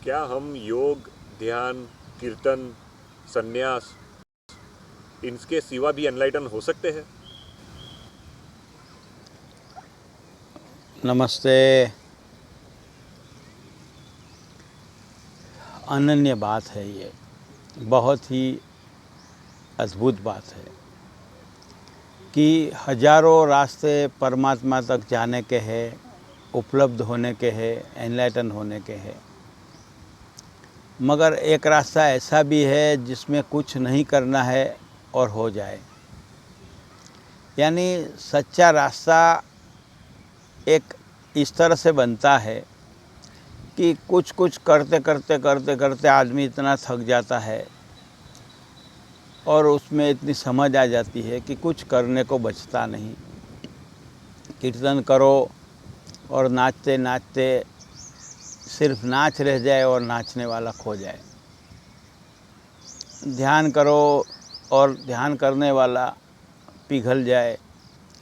क्या हम योग, ध्यान, कीर्तन, संन्यास इनके सिवा भी एनलाइटन हो सकते हैं? नमस्ते। अनन्य बात है ये, बहुत ही अद्भुत बात है कि हजारों रास्ते परमात्मा तक जाने के हैं, उपलब्ध होने के हैं, एनलाइटन होने के हैं, मगर एक रास्ता ऐसा भी है जिसमें कुछ नहीं करना है और हो जाए। यानी सच्चा रास्ता एक इस तरह से बनता है कि कुछ कुछ करते करते करते करते आदमी इतना थक जाता है और उसमें इतनी समझ आ जाती है कि कुछ करने को बचता नहीं। कीर्तन करो और नाचते नाचते सिर्फ नाच रह जाए और नाचने वाला खो जाए। ध्यान करो और ध्यान करने वाला पिघल जाए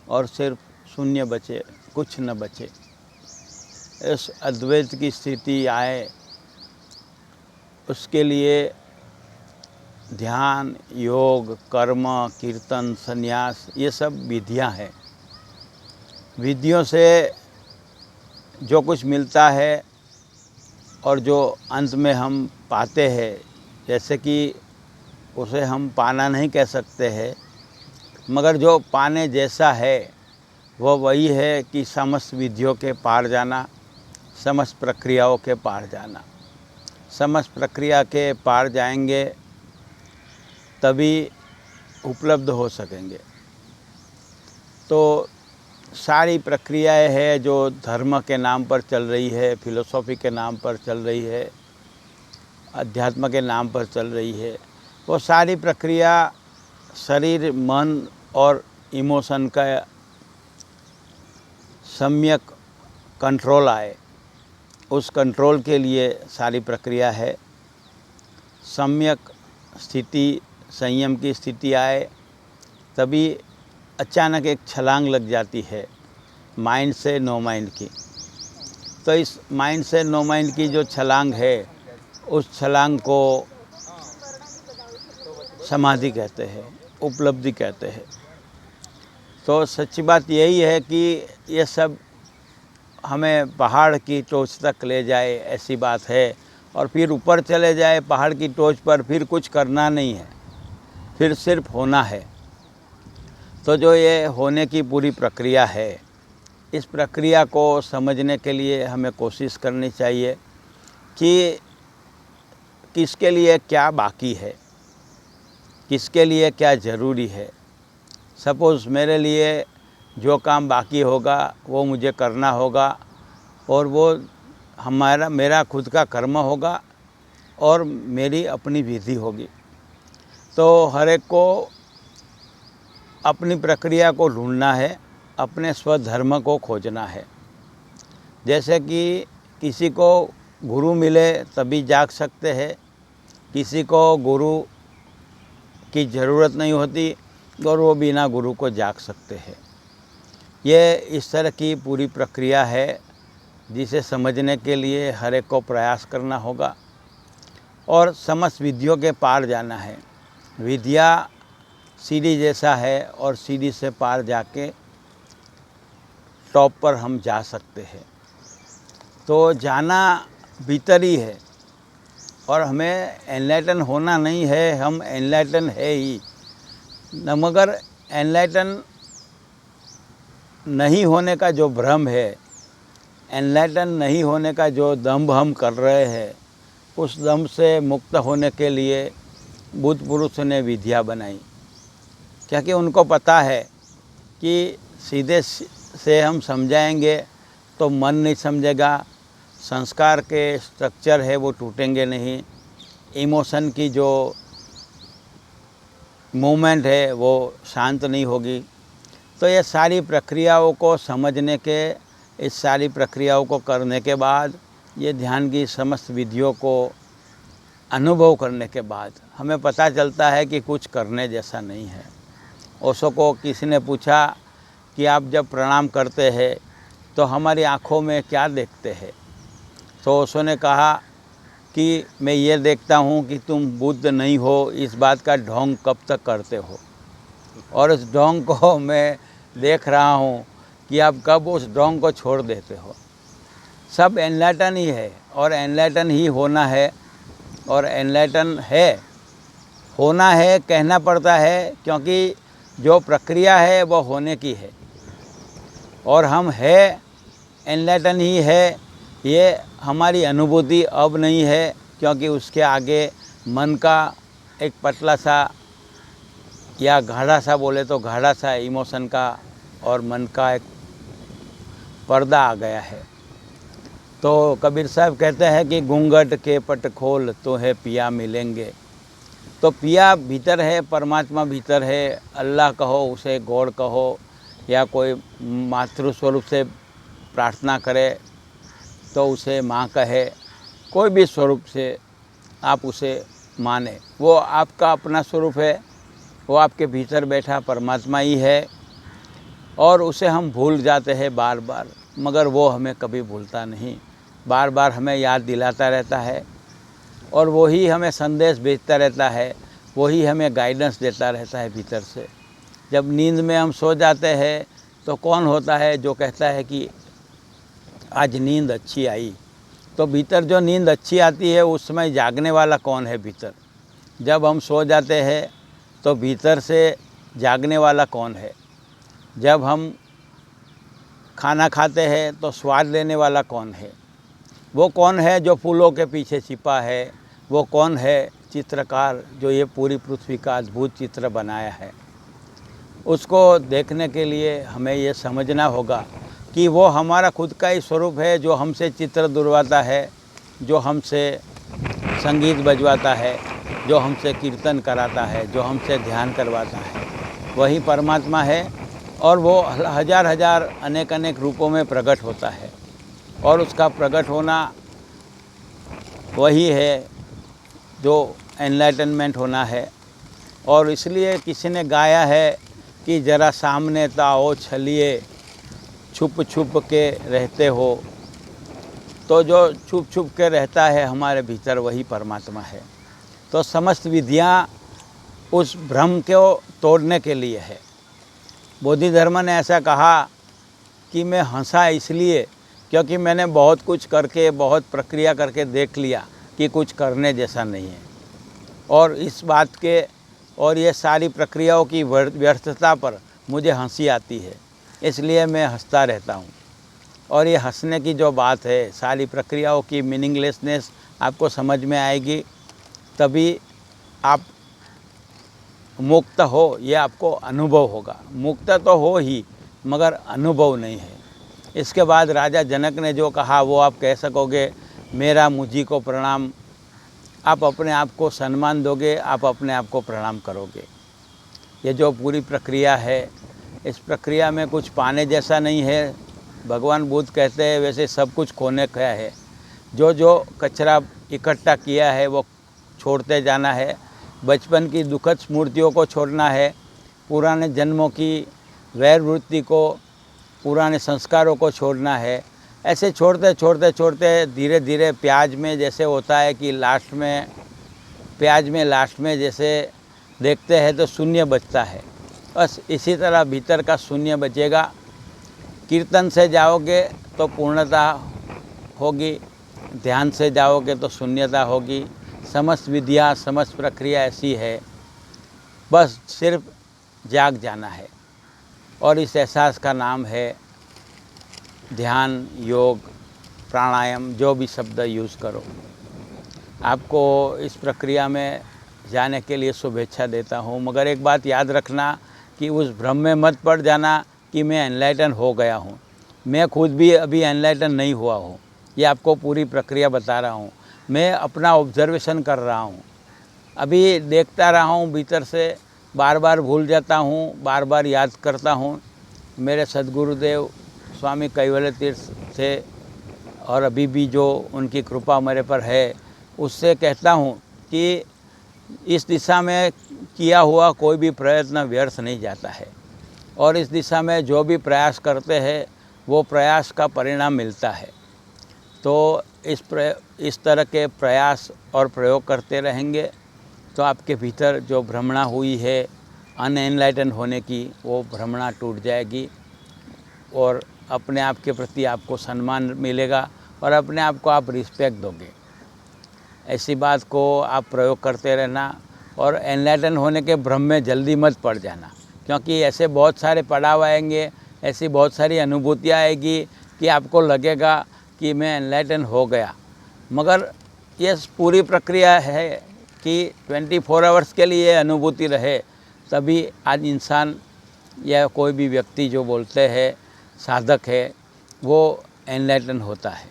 और सिर्फ शून्य बचे, कुछ न बचे। इस अद्वैत की स्थिति आए, उसके लिए ध्यान, योग, कर्म, कीर्तन, संन्यास ये सब विधियां हैं। विधियों से जो कुछ मिलता है और जो अंत में हम पाते हैं, जैसे कि उसे हम पाना नहीं कह सकते हैं, मगर जो पाने जैसा है वह वही है कि समस्त विधियों के पार जाना, समस्त प्रक्रियाओं के पार जाना। समस्त प्रक्रिया के पार जाएंगे तभी उपलब्ध हो सकेंगे। तो सारी प्रक्रियाएं है जो धर्म के नाम पर चल रही है, फिलोसॉफी के नाम पर चल रही है, अध्यात्म के नाम पर चल रही है, वो सारी प्रक्रिया शरीर, मन और इमोशन का सम्यक कंट्रोल आए, उस कंट्रोल के लिए सारी प्रक्रिया है। सम्यक स्थिति, संयम की स्थिति आए तभी अचानक एक छलांग लग जाती है माइंड से नो माइंड की। तो इस माइंड से नो माइंड की जो छलांग है, उस छलांग को समाधि कहते हैं, उपलब्धि कहते हैं। तो सच्ची बात यही है कि ये सब हमें पहाड़ की टोच तक ले जाए, ऐसी बात है। और फिर ऊपर चले जाए पहाड़ की टोच पर, फिर कुछ करना नहीं है, फिर सिर्फ होना है। तो जो ये होने की पूरी प्रक्रिया है, इस प्रक्रिया को समझने के लिए हमें कोशिश करनी चाहिए कि किसके लिए क्या बाकी है, किसके लिए क्या ज़रूरी है। सपोज़ मेरे लिए जो काम बाकी होगा वो मुझे करना होगा और वो मेरा खुद का कर्म होगा और मेरी अपनी विधि होगी। तो हर एक को अपनी प्रक्रिया को ढूंढना है, अपने स्वधर्म को खोजना है। जैसे कि किसी को गुरु मिले तभी जाग सकते हैं, किसी को गुरु की ज़रूरत नहीं होती और वो बिना गुरु को जाग सकते हैं। ये इस तरह की पूरी प्रक्रिया है जिसे समझने के लिए हर एक को प्रयास करना होगा और समस्त विधियों के पार जाना है। विधिया सीढ़ी जैसा है और सीढ़ी से पार जाके टॉप पर हम जा सकते हैं। तो जाना भीतर ही है और हमें एनलाइटन होना नहीं है, हम एनलाइटन है ही। मगर एनलाइटन नहीं होने का जो भ्रम है, एनलाइटन नहीं होने का जो दंभ हम कर रहे हैं, उस दंभ से मुक्त होने के लिए बुद्ध पुरुष ने विधियाँ बनाई। क्योंकि उनको पता है कि सीधे से हम समझाएंगे तो मन नहीं समझेगा, संस्कार के स्ट्रक्चर है वो टूटेंगे नहीं, इमोशन की जो मूवमेंट है वो शांत नहीं होगी। तो ये सारी प्रक्रियाओं को समझने के, इस सारी प्रक्रियाओं को करने के बाद, ये ध्यान की समस्त विधियों को अनुभव करने के बाद हमें पता चलता है कि कुछ करने जैसा नहीं है। ओशो को किसी ने पूछा कि आप जब प्रणाम करते हैं तो हमारी आँखों में क्या देखते हैं? तो ओशो ने कहा कि मैं ये देखता हूँ कि तुम बुद्ध नहीं हो, इस बात का ढोंग कब तक करते हो। और उस ढोंग को मैं देख रहा हूँ कि आप कब उस ढोंग को छोड़ देते हो। सब एनलाइटन ही है और एनलाइटन ही होना है, और एनलाइटन है, होना है, कहना पड़ता है, क्योंकि जो प्रक्रिया है वो होने की है और हम है, एनलाइटन ही है। ये हमारी अनुभूति अब नहीं है, क्योंकि उसके आगे मन का एक पतला सा या गाढ़ा सा, बोले तो गाढ़ा सा इमोशन का और मन का एक पर्दा आ गया है। तो कबीर साहब कहते हैं कि घूंघट के पट खोल तो है पिया मिलेंगे। तो पिया भीतर है, परमात्मा भीतर है। अल्लाह कहो, उसे गॉड कहो, या कोई मातृ स्वरूप से प्रार्थना करे तो उसे माँ कहे, कोई भी स्वरूप से आप उसे माने, वो आपका अपना स्वरूप है, वो आपके भीतर बैठा परमात्मा ही है। और उसे हम भूल जाते हैं बार बार, मगर वो हमें कभी भूलता नहीं, बार बार हमें याद दिलाता रहता है और वही हमें संदेश भेजता रहता है, वही हमें गाइडेंस देता रहता है भीतर से। जब नींद में हम सो जाते हैं तो कौन होता है जो कहता है कि आज नींद अच्छी आई? तो भीतर जो नींद अच्छी आती है उस समय जागने वाला कौन है भीतर? जब हम सो जाते हैं तो भीतर से जागने वाला कौन है? जब हम खाना खाते हैं तो स्वाद लेने वाला कौन है? वो कौन है जो फूलों के पीछे छिपा है? वो कौन है चित्रकार जो ये पूरी पृथ्वी का अद्भुत चित्र बनाया है? उसको देखने के लिए हमें ये समझना होगा कि वो हमारा खुद का ही स्वरूप है, जो हमसे चित्र दुर्वाता है, जो हमसे संगीत बजवाता है, जो हमसे कीर्तन कराता है, जो हमसे ध्यान करवाता है, वही परमात्मा है। और वो हजार हजार अनेक अनेक रूपों में प्रकट होता है और उसका प्रकट होना वही है जो एनलाइटनमेंट होना है। और इसलिए किसी ने गाया है कि जरा सामने ताओ छलिए, छुप छुप के रहते हो। तो जो छुप छुप के रहता है हमारे भीतर, वही परमात्मा है। तो समस्त विधियाँ उस भ्रम को तोड़ने के लिए है। बोधि धर्म ने ऐसा कहा कि मैं हंसा इसलिए क्योंकि मैंने बहुत कुछ करके, बहुत प्रक्रिया करके देख लिया कि कुछ करने जैसा नहीं है। और इस बात के और ये सारी प्रक्रियाओं की व्यर्थता पर मुझे हंसी आती है, इसलिए मैं हंसता रहता हूँ। और ये हंसने की जो बात है, सारी प्रक्रियाओं की मीनिंगलेसनेस आपको समझ में आएगी, तभी आप मुक्त हो, ये आपको अनुभव होगा। मुक्त तो हो ही, मगर अनुभव नहीं है। इसके बाद राजा जनक ने जो कहा वो आप कह सकोगे, मेरा मुझी को प्रणाम। आप अपने आप को सम्मान दोगे, आप अपने आप को प्रणाम करोगे। ये जो पूरी प्रक्रिया है, इस प्रक्रिया में कुछ पाने जैसा नहीं है। भगवान बुद्ध कहते हैं वैसे सब कुछ खोने का है। जो जो कचरा इकट्ठा किया है वो छोड़ते जाना है। बचपन की दुखद स्मृतियों को छोड़ना है, पुराने जन्मों की वैर वृत्ति को, पुराने संस्कारों को छोड़ना है। ऐसे छोड़ते छोड़ते छोड़ते धीरे धीरे प्याज में जैसे होता है कि लास्ट में, प्याज में लास्ट में जैसे देखते हैं तो शून्य बचता है, बस इसी तरह भीतर का शून्य बचेगा। कीर्तन से जाओगे तो पूर्णता होगी, ध्यान से जाओगे तो शून्यता होगी। समस्त विधियाँ, समस्त प्रक्रिया ऐसी है, बस सिर्फ जाग जाना है। और इस एहसास का नाम है ध्यान, योग, प्राणायाम, जो भी शब्द यूज़ करो। आपको इस प्रक्रिया में जाने के लिए शुभेच्छा देता हूँ। मगर एक बात याद रखना कि उस भ्रम में मत पड़ जाना कि मैं एनलाइटन हो गया हूँ। मैं खुद भी अभी एनलाइटन नहीं हुआ हूँ, ये आपको पूरी प्रक्रिया बता रहा हूँ। मैं अपना ऑब्जर्वेशन कर रहा हूँ, अभी देखता रहा हूँ भीतर से, बार बार भूल जाता हूँ, बार बार याद करता हूँ। मेरे सद्गुरुदेव स्वामी कैवल्य तीर्थ थे और अभी भी जो उनकी कृपा मेरे पर है, उससे कहता हूँ कि इस दिशा में किया हुआ कोई भी प्रयत्न व्यर्थ नहीं जाता है और इस दिशा में जो भी प्रयास करते हैं वो प्रयास का परिणाम मिलता है। तो इस तरह के प्रयास और प्रयोग करते रहेंगे तो आपके भीतर जो भ्रमणा हुई है अनएनलाइटन होने की, वो भ्रमणा टूट जाएगी और अपने आप के प्रति आपको सम्मान मिलेगा और अपने आप को आप रिस्पेक्ट दोगे। ऐसी बात को आप प्रयोग करते रहना और एनलाइटन होने के भ्रम में जल्दी मत पड़ जाना, क्योंकि ऐसे बहुत सारे पड़ाव आएंगे, ऐसी बहुत सारी अनुभूतियाँ आएगी कि आपको लगेगा कि मैं एनलाइटन हो गया, मगर ये पूरी प्रक्रिया है कि 24 आवर्स के लिए अनुभूति रहे, तभी आज इंसान या कोई भी व्यक्ति जो बोलते हैं साधक है वो एनलाइटन होता है।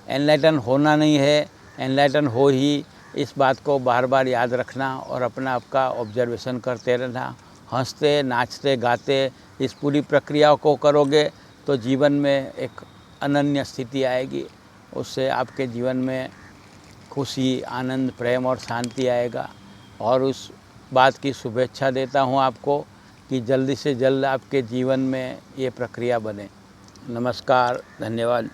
एनलाइटन होना नहीं है, एनलाइटन हो ही, इस बात को बार बार याद रखना और अपना आपका ऑब्जर्वेशन करते रहना। हंसते नाचते गाते इस पूरी प्रक्रिया को करोगे तो जीवन में एक अनन्य स्थिति आएगी, उससे आपके जीवन में खुशी, आनंद, प्रेम और शांति आएगा। और उस बात की शुभेच्छा देता हूँ आपको कि जल्दी से जल्द आपके जीवन में ये प्रक्रिया बने। नमस्कार, धन्यवाद।